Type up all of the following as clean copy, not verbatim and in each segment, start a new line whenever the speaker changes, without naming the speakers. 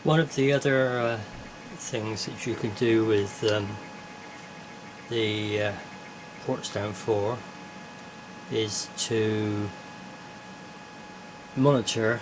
One of the other things that you can do with the Portsdown 4 is to monitor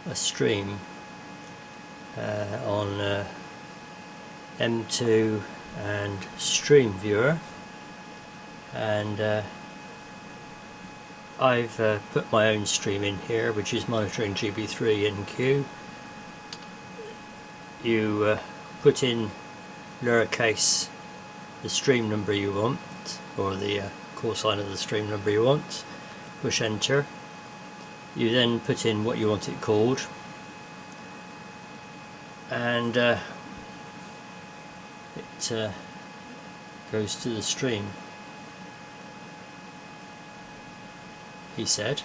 a stream on M2 and Stream Viewer, and I've put my own stream in here, which is monitoring GB3NQ. You put in lowercase the stream number you want, or the call sign of the stream number you want, push enter. You then put in what you want it called, and it goes to the stream, he said.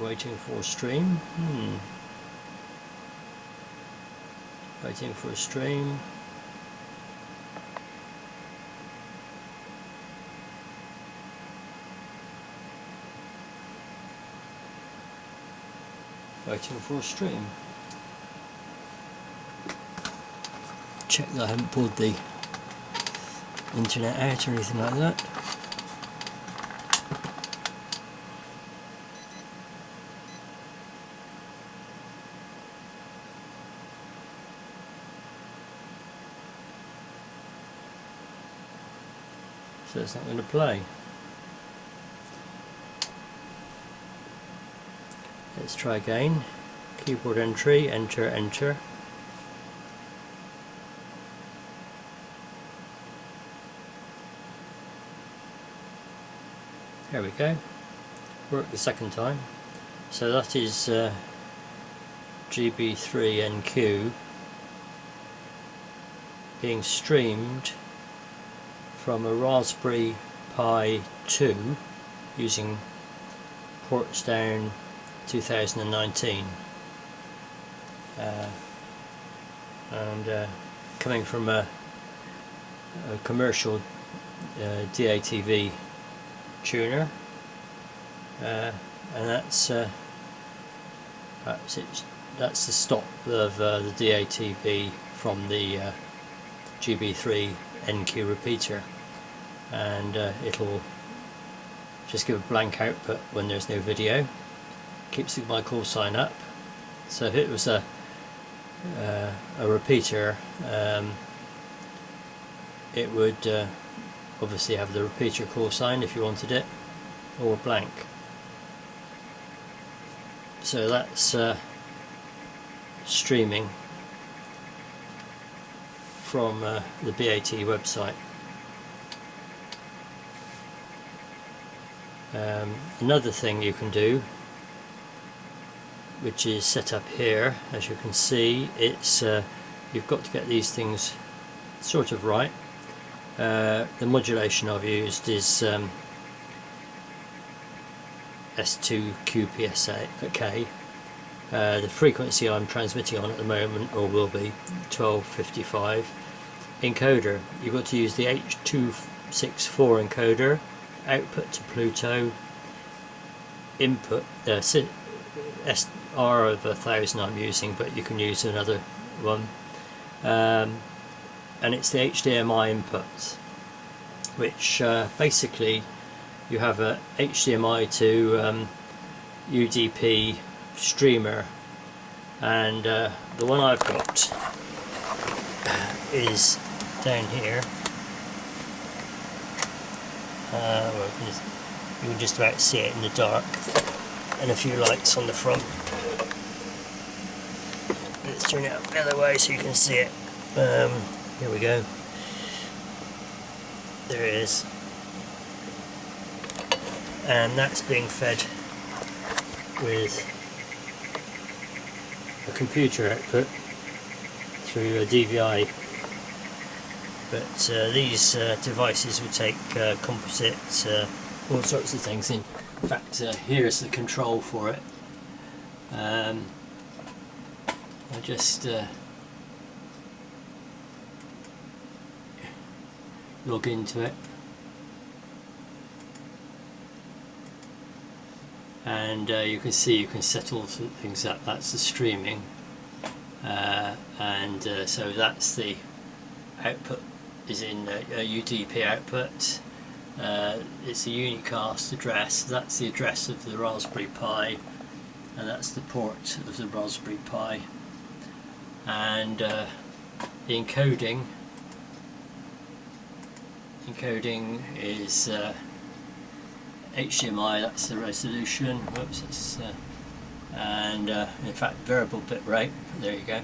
Waiting for a stream. Waiting for a stream. Waiting for a stream. Check that I haven't pulled the internet out or anything like that. So it's not going to play. Let's try again. Keyboard entry, enter, enter. There we go. Worked the second time. So that is GB3NQ being streamed from a Raspberry Pi 2 using Portsdown 2019, and coming from a commercial DATV tuner, and that's it. That's the stop of the DATV from the GB3NQ repeater, and it'll just give a blank output when there's no video. Keeps my call sign up. So if it was a repeater, it would obviously have the repeater call sign if you wanted it, or blank. So that's streaming from the BAT website. Another thing you can do, which is set up here, as you can see, it's you've got to get these things sort of right. The modulation I've used is S2QPSK. The frequency I'm transmitting on at the moment, or will be, 1255. Encoder, you've got to use the H264 encoder. Output to Pluto. Input SR of 1000 I'm using, but you can use another one, and it's the HDMI input, which basically you have a HDMI to UDP streamer, and the one I've got is down here. Well, you can just about see it in the dark, and a few lights on the front. Let's turn it up the other way so you can see it. Here we go. There it is. And that's being fed with a computer output through a DVI. But these devices will take composite, all sorts of things in. In fact, here's the control for it. I'll just log into it. and you can see you can set all things up. That's the streaming, so that's the output is in a UDP output. It's a unicast address. That's the address of the Raspberry Pi, and that's the port of the Raspberry Pi. And the encoding is HDMI. That's the resolution. Whoops, it's, and in fact variable bit rate. There you go.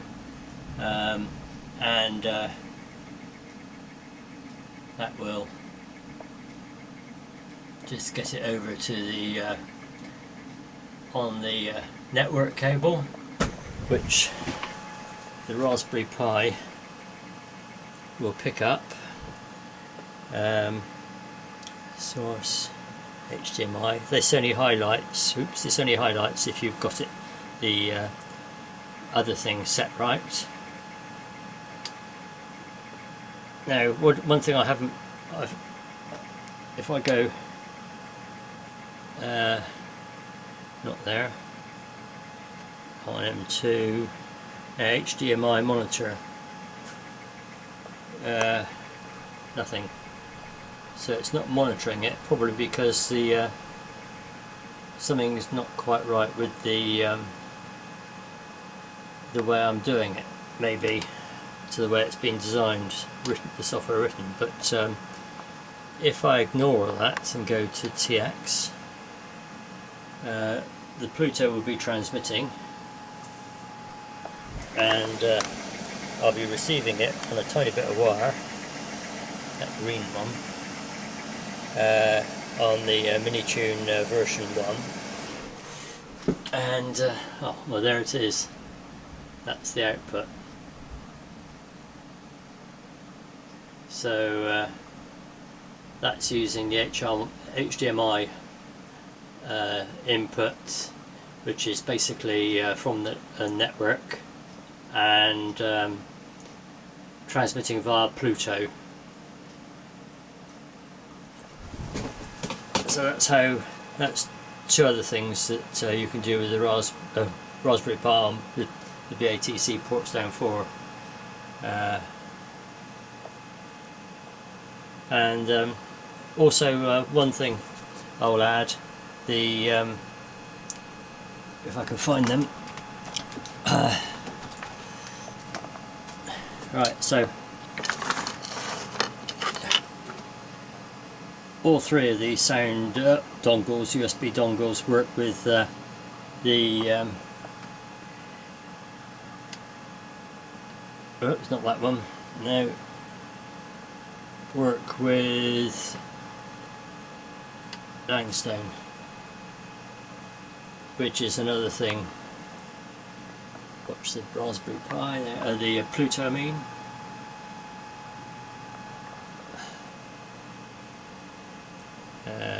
That will just get it over to the on the network cable, which the Raspberry Pi will pick up. Source HDMI. This only highlights. Oops! This only highlights if you've got it the other thing set right. Now, one thing I haven't. If I go. Not there. On M2. HDMI monitor. Nothing. So it's not monitoring it, probably because the something's not quite right with the way I'm doing it. Maybe to the way it's been designed, the software written. But if I ignore that and go to TX, the Pluto will be transmitting, and I'll be receiving it on a tiny bit of wire, that green one, on the Minitune version 1, and oh well, there it is. That's the output. So that's using the HDMI input, which is basically from the network, and transmitting via Pluto. So that's two other things that you can do with the Raspberry Pi, the BATC Portsdown 4. And also one thing I will add, the if I can find them, right, so all three of these sound dongles, USB dongles, work with the oh, it's not that one, no, work with Langstone, which is another thing. Watch the Raspberry Pi, the Pluto I mean.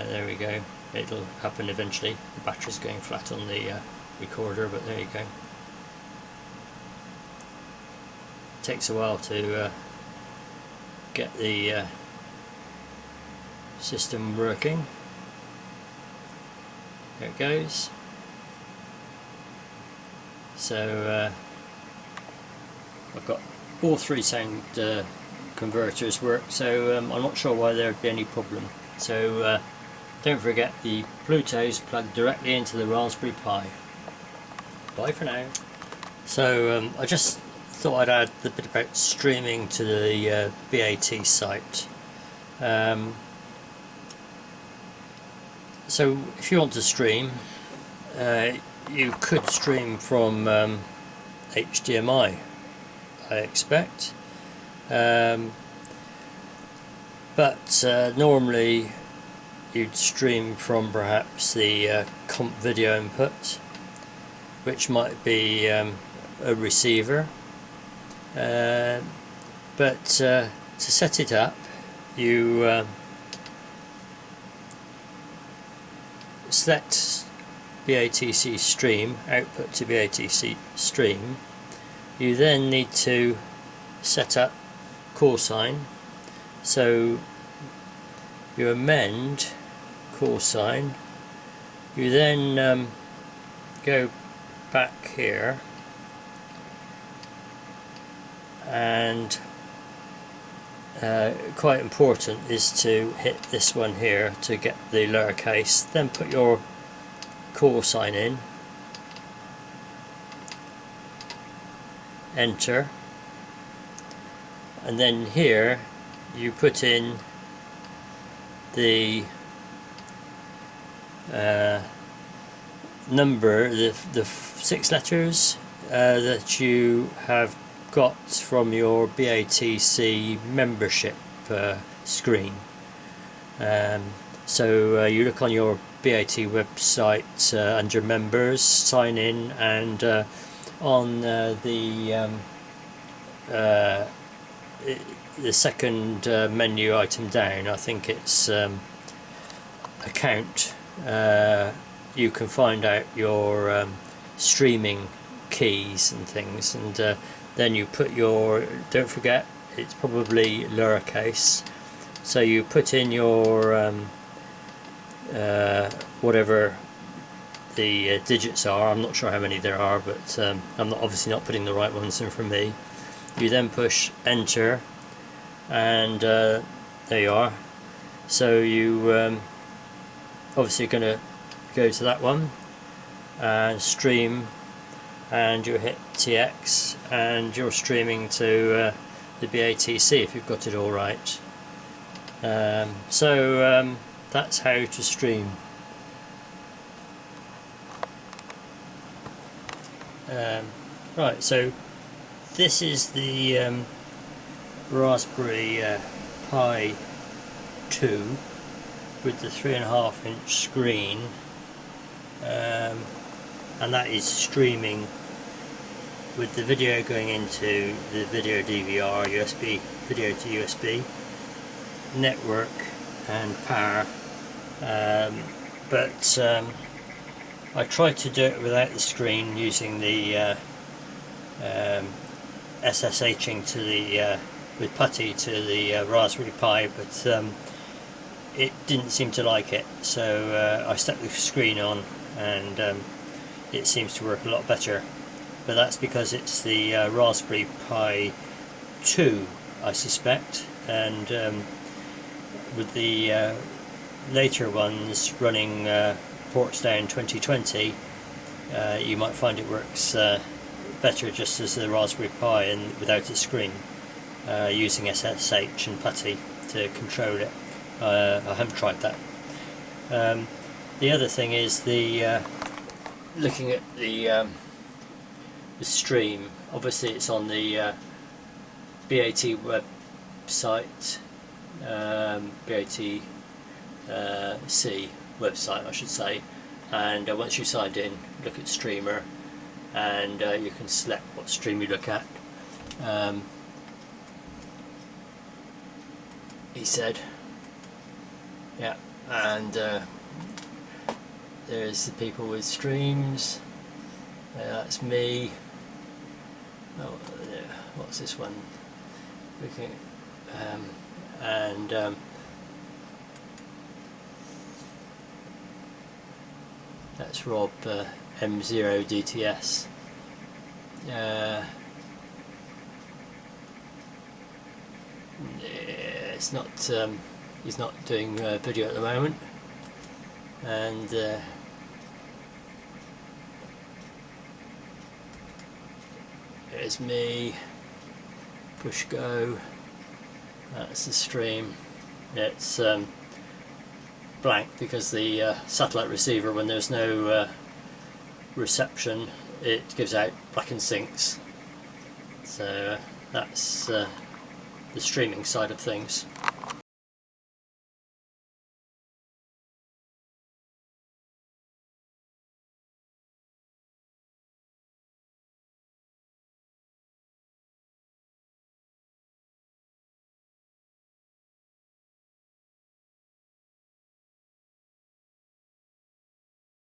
There we go, it'll happen eventually. The battery's going flat on the recorder, but there you go. Takes a while to get the system working. There it goes. So I've got all three sound converters work, so I'm not sure why there'd be any problem. So don't forget, the Pluto's plugged directly into the Raspberry Pi. Bye for now. So I just thought I'd add the bit about streaming to the BAT site. So if you want to stream, you could stream from HDMI, I expect, but normally you'd stream from perhaps the comp video input, which might be a receiver, but to set it up, you select BATC stream, output to BATC stream. You then need to set up call sign, so you amend call sign You then go back here and quite important is to hit this one here to get the lowercase, then put your call sign in, enter, and then here you put in the number, the 6 letters that you have got from your BATC membership screen. So you look on your BAT website under members, sign in, and on the second menu item down, I think it's account, you can find out your streaming keys and things, and then you put your, don't forget it's probably lowercase, so you put in your whatever the digits are. I'm not sure how many there are, but I'm obviously not putting the right ones in for me. You then push enter, and there you are. So you obviously going to go to that one and stream, and you hit TX, and you're streaming to the BATC if you've got it all right. So that's how to stream. Right, so this is the Raspberry Pi 2 with the 3.5-inch screen, and that is streaming with the video going into the video DVR, USB, video to USB, network and power, but I tried to do it without the screen using the SSHing to the with putty to the Raspberry Pi, but it didn't seem to like it, so I stuck the screen on, and it seems to work a lot better. But that's because it's the Raspberry Pi 2, I suspect, and with the later ones running Portsdown 2020, you might find it works better just as the Raspberry Pi and without a screen, using SSH and putty to control it. I haven't tried that. The other thing is the looking at the stream. Obviously it's on the BAT website, BATC website I should say, and once you signed in, look at streamer, and you can select what stream you look at. He said, yeah, and there's the people with streams. That's me. Oh, what's this one? Looking, and that's Rob M0DTS. It's not. He's not doing video at the moment, and there's me. Push go. That's the stream. It's blank because the satellite receiver, when there's no reception, it gives out black and sinks. So that's the streaming side of things.